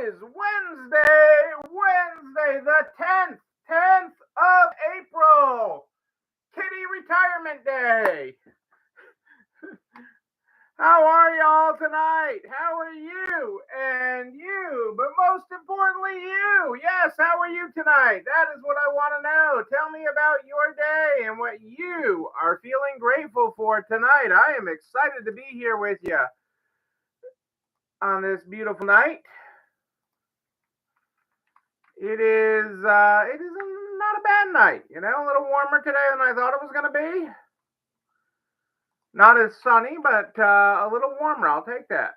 is Wednesday, the 10th of April, Kitty Retirement Day. How are y'all tonight? How are you? And you, but most importantly, you. Yes, how are you tonight? That is what I want to know. Tell me about your day and what you are feeling grateful for tonight. I am excited to be here with you on this beautiful night. It is not a bad night, a little warmer today than I thought it was going to be. Not as sunny, but a little warmer. I'll take that.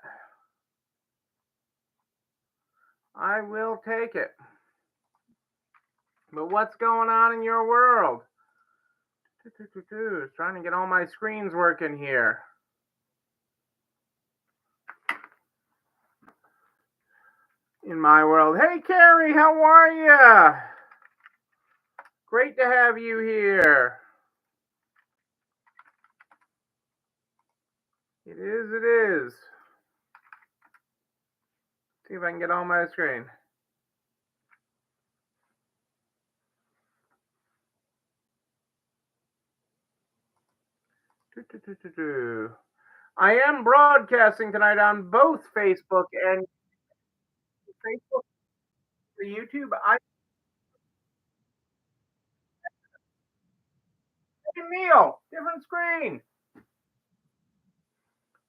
I will take it. But what's going on in your world? Trying to get all my screens working here. In my world. Hey, Carrie, how are you? Great to have you here. It is. See if I can get on my screen. I am broadcasting tonight on both Facebook and Facebook for YouTube. Same Neil, different screen.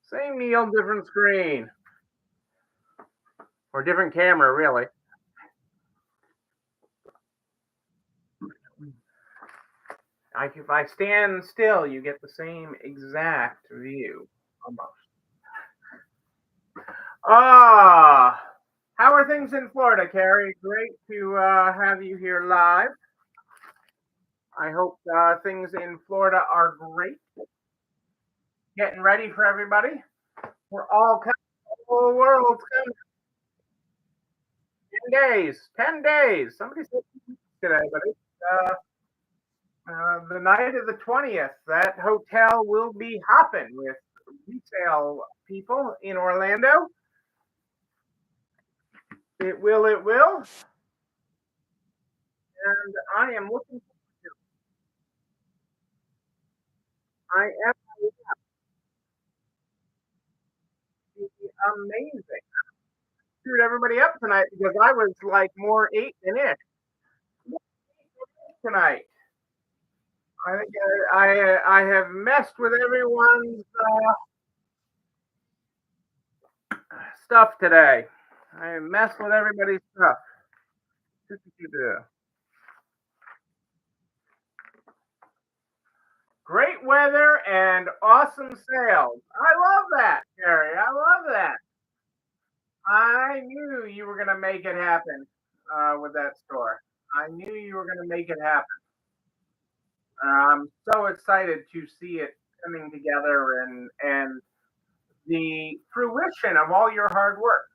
Same Neil, different screen. Or different camera, really. If I stand still, you get the same exact view, almost. How are things in Florida, Carrie? Great to have you here live. I hope things in Florida are great. Getting ready for everybody. We're all coming. The whole world's coming. 10 days. 10 days. Somebody said today, but it's the night of the 20th. That hotel will be hopping with retail people in Orlando. It will. And I am looking forward to it. I am amazing. Screwed everybody up tonight because I was like more 8 than it tonight. I think I have messed with everyone's stuff today. I messed with everybody's stuff. Great weather and awesome sales. I love that, Gary. I love that. I knew you were going to make it happen with that store. I knew you were going to make it happen. I'm so excited to see it coming together and the fruition of all your hard work.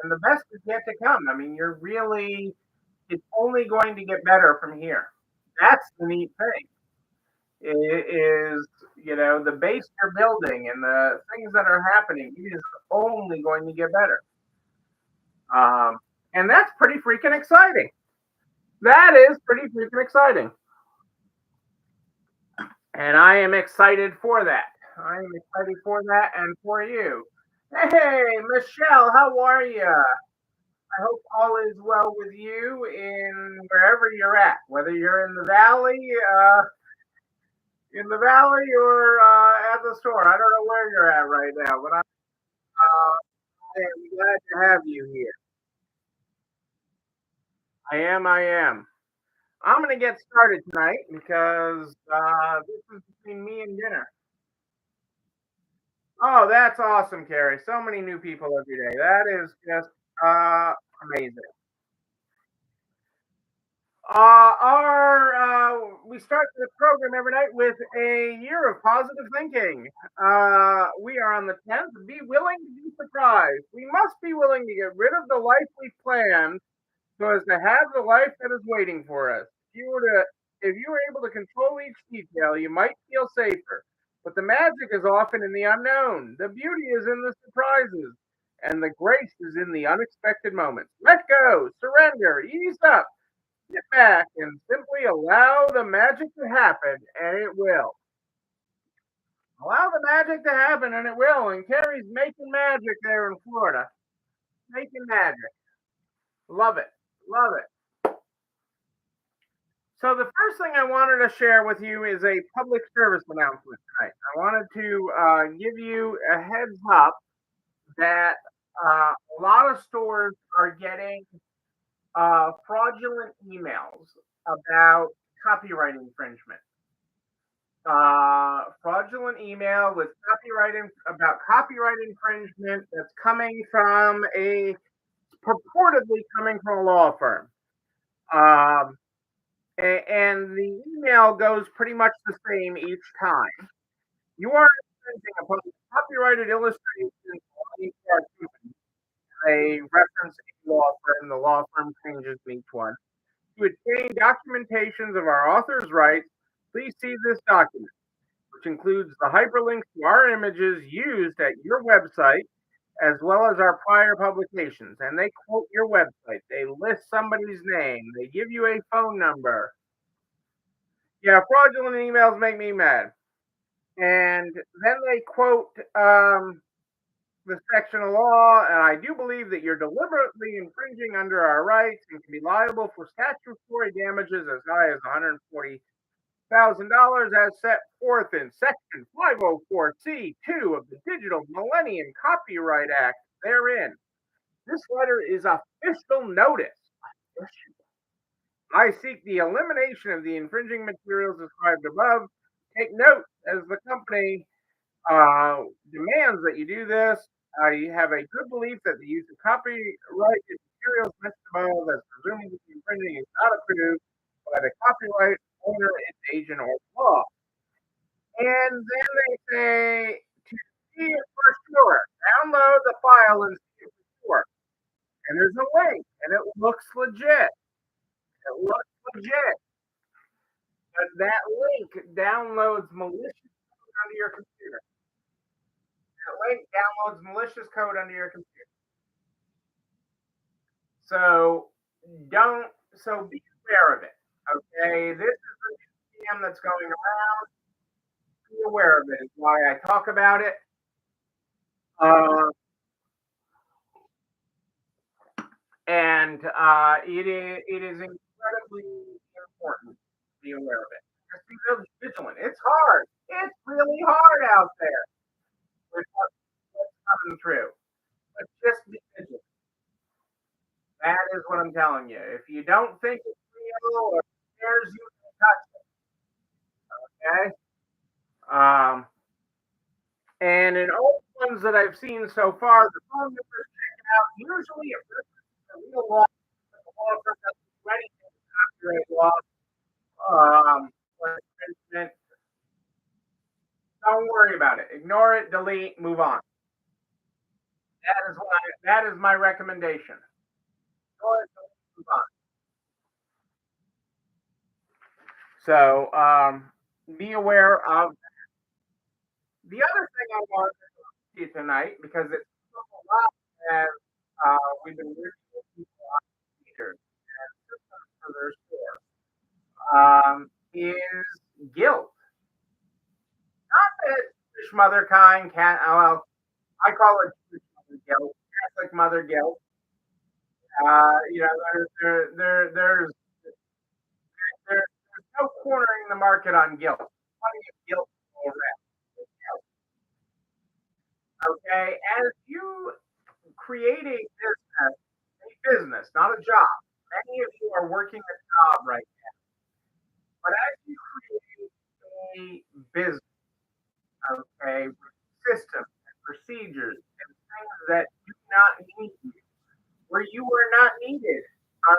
And the best is yet to come. I mean, it's only going to get better from here. That's the neat thing. It is, the base you're building and the things that are happening, it is only going to get better. And that's pretty freaking exciting. That is pretty freaking exciting. And I am excited for that. I am excited for that and for you. Hey, Michelle, how are you? I hope all is well with you in wherever you're at, whether you're in the valley or at the store. I don't know where you're at right now, but I am glad to have you here. I am. I'm going to get started tonight because this is between me and dinner. Oh, that's awesome, Carrie. So many new people every day. That is just amazing. We start the program every night with a year of positive thinking. We are on the 10th. Be willing to be surprised. We must be willing to get rid of the life we planned so as to have the life that is waiting for us. If you were able to control each detail, you might feel safer. But the magic is often in the unknown. The beauty is in the surprises. And the grace is in the unexpected moments. Let go, surrender, ease up, sit back, and simply allow the magic to happen, and it will. Allow the magic to happen, and it will. And Carrie's making magic there in Florida. Making magic. Love it. Love it. So the first thing I wanted to share with you is a public service announcement tonight. I wanted to give you a heads up that a lot of stores are getting fraudulent emails about copyright infringement. Fraudulent email with about copyright infringement that's coming from a purportedly coming from a law firm. Um, and the email goes pretty much the same each time. You are infringing upon copyrighted illustrations belonging to our company. They reference a law firm. The law firm changes each one. To obtain documentations of our author's rights, please see this document, which includes the hyperlinks to our images used at your website, as well as our prior publications. And they quote your website. They list somebody's name. They give you a phone number. Yeah, fraudulent emails make me mad. And then they quote the section of law, and I do believe that you're deliberately infringing under our rights and can be liable for statutory damages as high as $140,000 as set forth in Section 504C2 of the Digital Millennium Copyright Act therein. This letter is official notice. I seek the elimination of the infringing materials described above. Take note, as the company demands that you do this, I have a good belief that the use of copyrighted materials mentioned above as presuming to be infringing is not approved by the copyright owner, its agent, or law. And then they say to see it for sure, download the file and see it for sure. And there's a link, and it looks legit. It looks legit. But that link downloads malicious code onto your computer. That link downloads malicious code onto your computer. So be aware of it. Okay, this is the scam that's going around. Be aware of it. Is why I talk about it. Uh, and it is incredibly important to be aware of it. Just be really vigilant. It's hard. It's really hard out there with what's coming through. But just be vigilant. That is what I'm telling you. If you don't think it's real or scares you, don't touch it. Okay. And in all the ones that I've seen so far, the phone numbers check out. Usually, if this is a real law, the law firm doesn't do anything with copyright law or infringement. Don't worry about it. Ignore it, delete, move on. That is my recommendation. Ignore it, delete, move on. So be aware of the other thing I wanted to talk to you tonight because it's come a lot as we've been working with people on features and systems for their store. Is guilt. Not that Jewish mother kind can't. Well, I call it Jewish mother guilt, Catholic mother guilt. There's no cornering the market on guilt. Plenty of guilt around. Okay, as you create a business, not a job. Many of you are working a job right now, but as you create a business, okay, with systems and procedures and things that do not need you, where you are not needed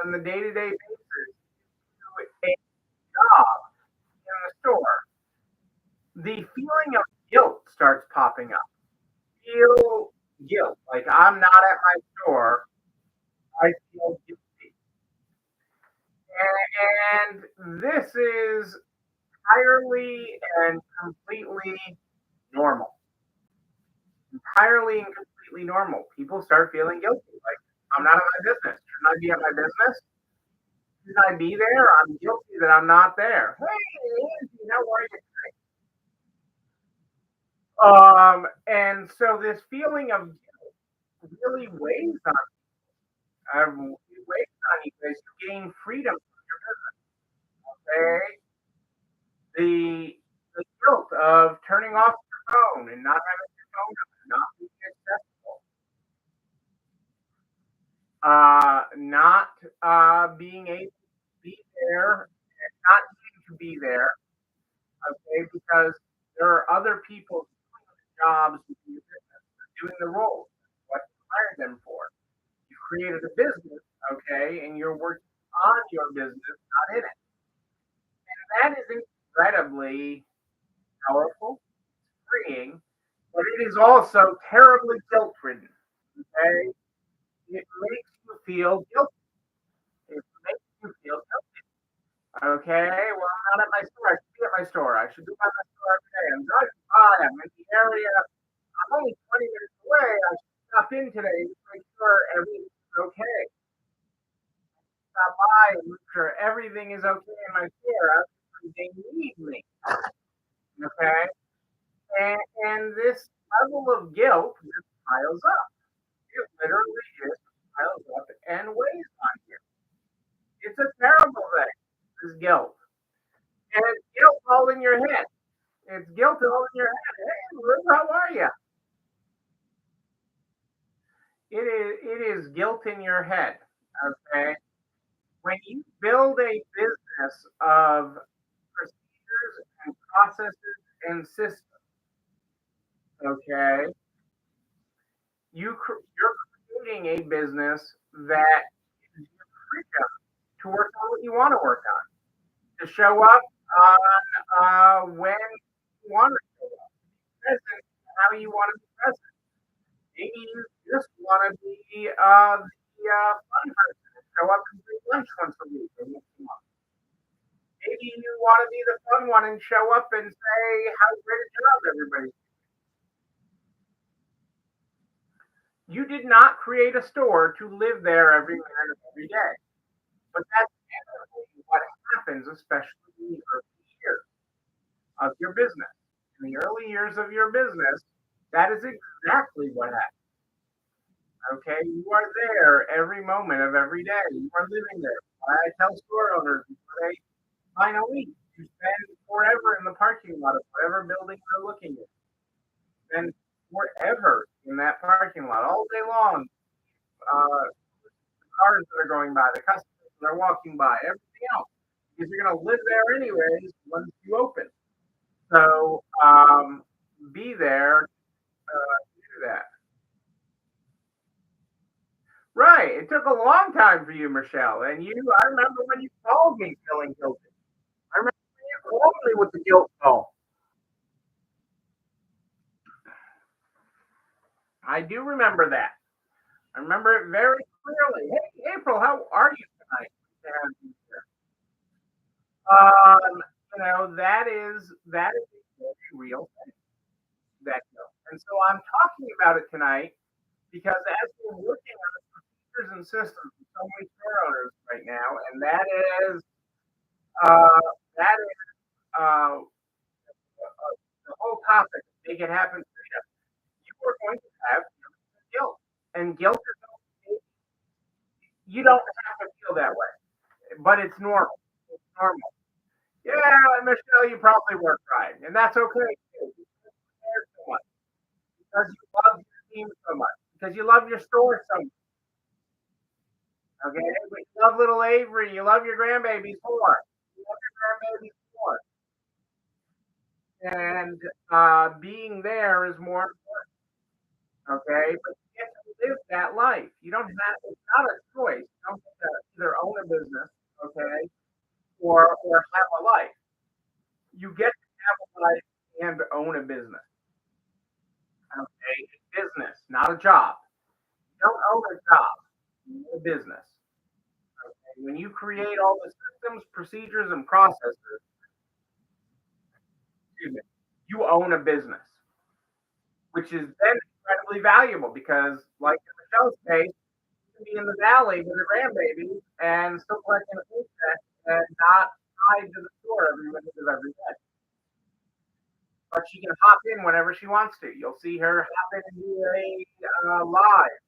on the day-to-day basis to a job in the store, the feeling of guilt starts popping up. Feel guilt, like I'm not at my store. I feel guilty, and this is entirely and completely normal. Entirely and completely completely normal. People start feeling guilty. Like, I'm not at my business. Shouldn't I be at my business? Should I be there? I'm guilty that I'm not there. Hey, Angie, how are you? And so this feeling of guilt really weighs it weighs on you as you gain freedom from your business. Okay, the guilt of turning off your phone and not having your phone up, and not being accessible, not being able to be there, and not needing to be there. Okay, because there are other people doing the jobs within your business, doing the roles, what you hired them for. You created a business, okay, and you're working on your business, not in it. That is incredibly powerful, freeing, but it is also terribly guilt ridden. Okay, it makes you feel guilty. It makes you feel guilty. Okay, well, I'm not at my store. I should be at my store. I should be at my store every day. I'm driving by. I'm in the area. I'm only 20 minutes away. I should stop in today to make sure everything's okay. Stop by and make sure everything is okay in my store. They need me. Okay, and this level of guilt just piles up. It literally just piles up and weighs on you. It's a terrible thing. This guilt, and it's guilt all in your head. It's guilt all in your head. Hey, Liz, how are you? It is guilt in your head. Okay, when you build a business of procedures and processes and systems, okay, you're creating a business that gives you freedom to work on what you want to work on, to show up on when you want to show up, present how you want to be present. Maybe you just want to be the fun person and show up and bring lunch once a week. Maybe you want to be the fun one and show up and say how great a job everybody. You did not create a store to live there every minute of every day. But that's generally what happens, especially in the early years of your business. In the early years of your business, that is exactly what happens. Okay, you are there every moment of every day. You are living there. I tell store owners before they sign a lease, you spend forever in the parking lot of whatever building you're looking at. Spend forever in that parking lot all day long. The cars that are going by, the customers that are walking by, everything else. Because you're going to live there anyways once you open. So be there to do that. Right. It took a long time for you, Michelle. And I remember when you called me feeling guilty. I remember when you called me with the guilt call. I do remember that. I remember it very clearly. Hey, April, how are you tonight? That is a very real thing. That guilt. And so I'm talking about it tonight because as we're working on the procedures and systems with so many store owners right now, and is uh, that is the whole topic. Make it happen freedom. You are going to have guilt, and guilt is okay. You don't have to feel that way, but it's normal. It's normal. Yeah, Michelle, you probably work right, and that's okay too. Care so much because you love your team so much because you love your store so much. Okay, but you love little Avery. You love your grandbabies more. You love your grandbabies more, and being there is more okay, but you get to live that life. You don't have it's not a choice. You don't get to either own a business, okay, or have a life. You get to have a life and own a business. Okay, it's business, not a job. You don't own a job. You own a business. Okay? When you create all the systems, procedures, and processes, excuse me, you own a business, which is then incredibly incredibly valuable because, like in Michelle's case, you can be in the valley with a grandbaby and still collecting a paycheck and not tied to the store every minute of every day. But she can hop in whenever she wants to. You'll see her hop in and do a live.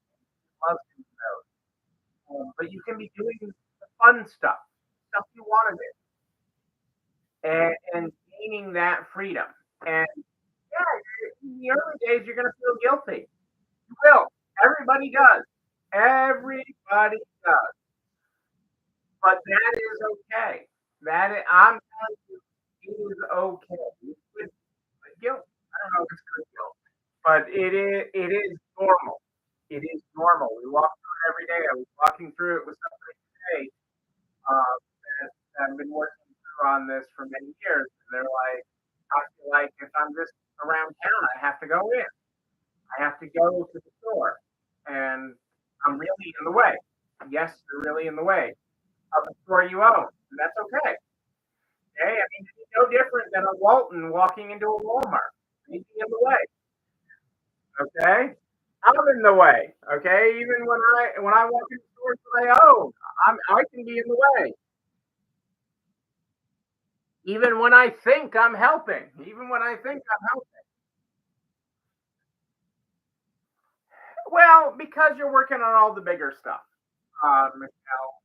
Loves doing those. But you can be doing the fun stuff you want to do, and gaining that freedom. And yeah, in the early days, you're going to feel guilty. You will. Everybody does. Everybody does. But that is okay. I'm telling you, it is okay. It's good guilt. I don't know if it's good guilt, but it is normal. It is normal. We walk through it every day. I was walking through it with somebody today that have been working through on this for many years, and they're like, I feel like if I'm just around town, I have to go in. I have to go to the store, and I'm really in the way. Yes, you're really in the way of the store you own, and that's okay. Okay, I mean, it's no different than a Walton walking into a Walmart. He's in the way. Okay, I'm in the way. Okay, even when I walk into stores that I own, I can be in the way. Even when I think I'm helping, even when I think I'm helping. Well, because you're working on all the bigger stuff, Michelle.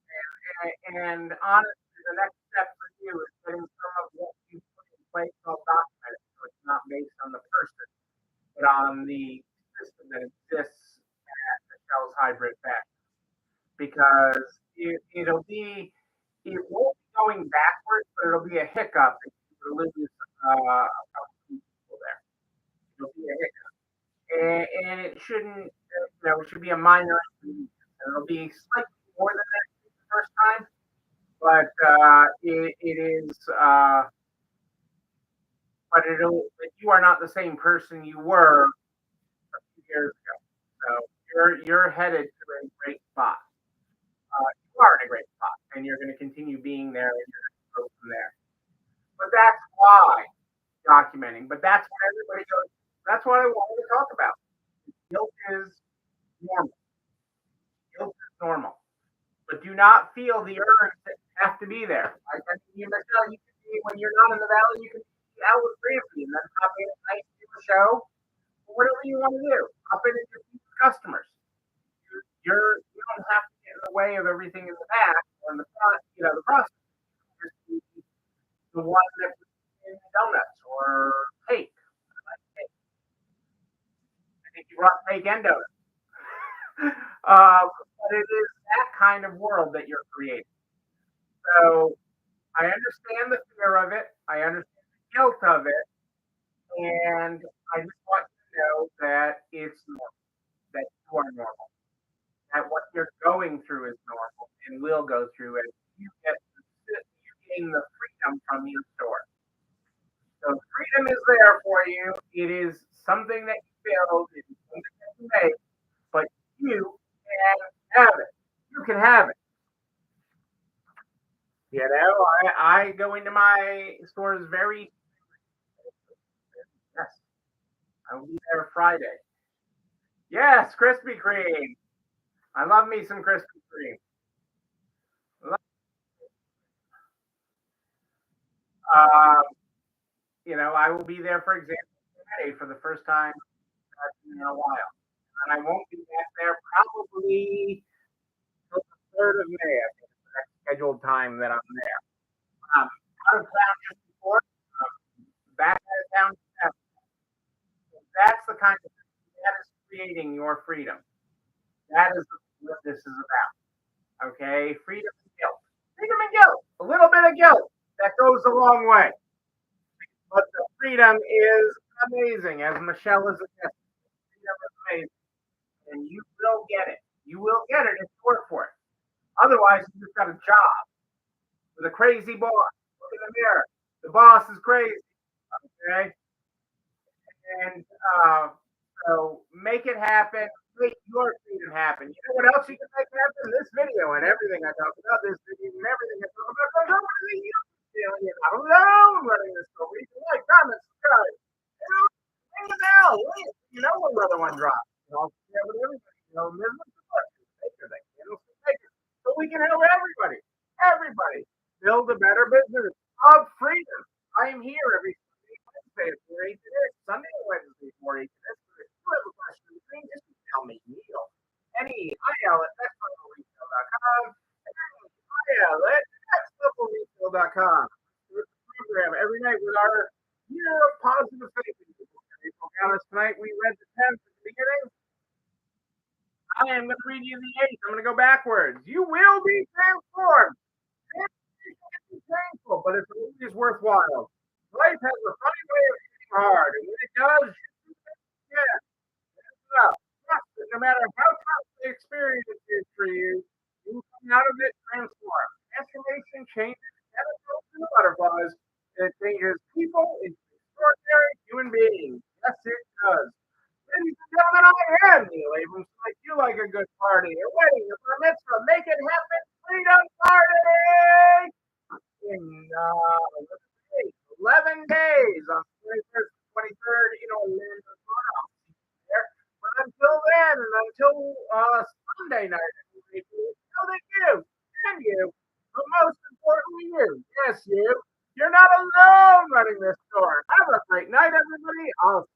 And honestly, the next step for you is getting some of what you put in place all documented, so it's not based on the person, but on the system that exists at Michelle's Hybrid Bank. Because it won't be going backwards, but it'll be a hiccup if you lose a couple of people there. It'll be a hiccup. And it shouldn't, it should be a minor inconvenience. It'll be slightly more than that the first time, but it is, but you are not the same person you were a few years ago. So you're headed to a great spot. You are in a great spot, and you're going to continue being there, and you're going to grow from there. But that's why documenting. But that's what everybody goes. That's what I wanted to talk about. Guilt is normal. Guilt is normal. But do not feel the urge that you have to be there. Like I mean, Michelle, you can be when you're not in the valley, you can be out with Ramsey and then pop in at night, do a show, or whatever you want to do. Pop in and just meet customers. You don't have to get in the way of everything in the back or in the front, the process. Just be the one that puts in donuts or cake. I like cake. I think you brought cake and donuts. But it is that kind of world that you're creating. So I understand the fear of it. I understand the guilt of it. And I just want you to know that it's normal, that you are normal, that what you're going through is normal and will go through as you gain the freedom from your store. So freedom is there for you. It is something that you build, it is something that you make, but you can have it. You can have it. I go into my stores very yes. I will be there Friday. Yes, Krispy Kreme. I love me some Krispy Kreme. Um, I will be there, for example, today for the first time in a while, and I won't be back there probably till the 3rd of May. I think is the next scheduled time that I'm there. Out of town just before, back out of town. That's the kind of thing that is creating your freedom. That is what this is about. Okay, freedom and guilt. Freedom and guilt. A little bit of guilt that goes a long way. But the freedom is amazing, as Michelle is a guest. Freedom is amazing, and you will get it. You will get it if you work for it. Otherwise, you just got a job with a crazy boss. Look in the mirror. The boss is crazy. Okay, and so make it happen. Make your freedom happen. You know what else you can make happen? This video and everything I talk about. This video and everything I talk about. Goes over to the YouTube channel. I don't know running this over. You can like, comment, subscribe. Ring the bell. You know when another one drops. I'll share with everybody. Millions of bucks maker that candlestick maker. So we can help everybody build a better business of freedom. I am here every Sunday, Wednesday at 4 8 today, Sunday and Wednesday 4 8 today. So if you have a question of the green, just email me, Neil. NEIL at nextlevelretail.com. NEIL at nextlevelretail.com. With the program every night with our year of positive thinking. Tonight we read the 10th at the beginning. I am going to read you the 8th. I'm going to go backwards. You will be transformed. Transformation can be painful, but it's always worthwhile. Life has a funny way of hitting hard, and when it does, yeah, trust that no matter how tough the experience is for you, you will come out of it transformed. Transformation changes chemicals and butterflies, and it changes people into extraordinary human beings. Yes, it does. Ladies and gentlemen, I am Neil Abrams. Like you like a good party, a wedding, a bar mitzvah, make it happen, freedom party! In 11 days on the 21st and 23rd in Orlando, Florida. There. But until then, and until Sunday night, know that you and you, but most importantly, you, yes, you're not alone running this store. Have a great night, everybody. I'll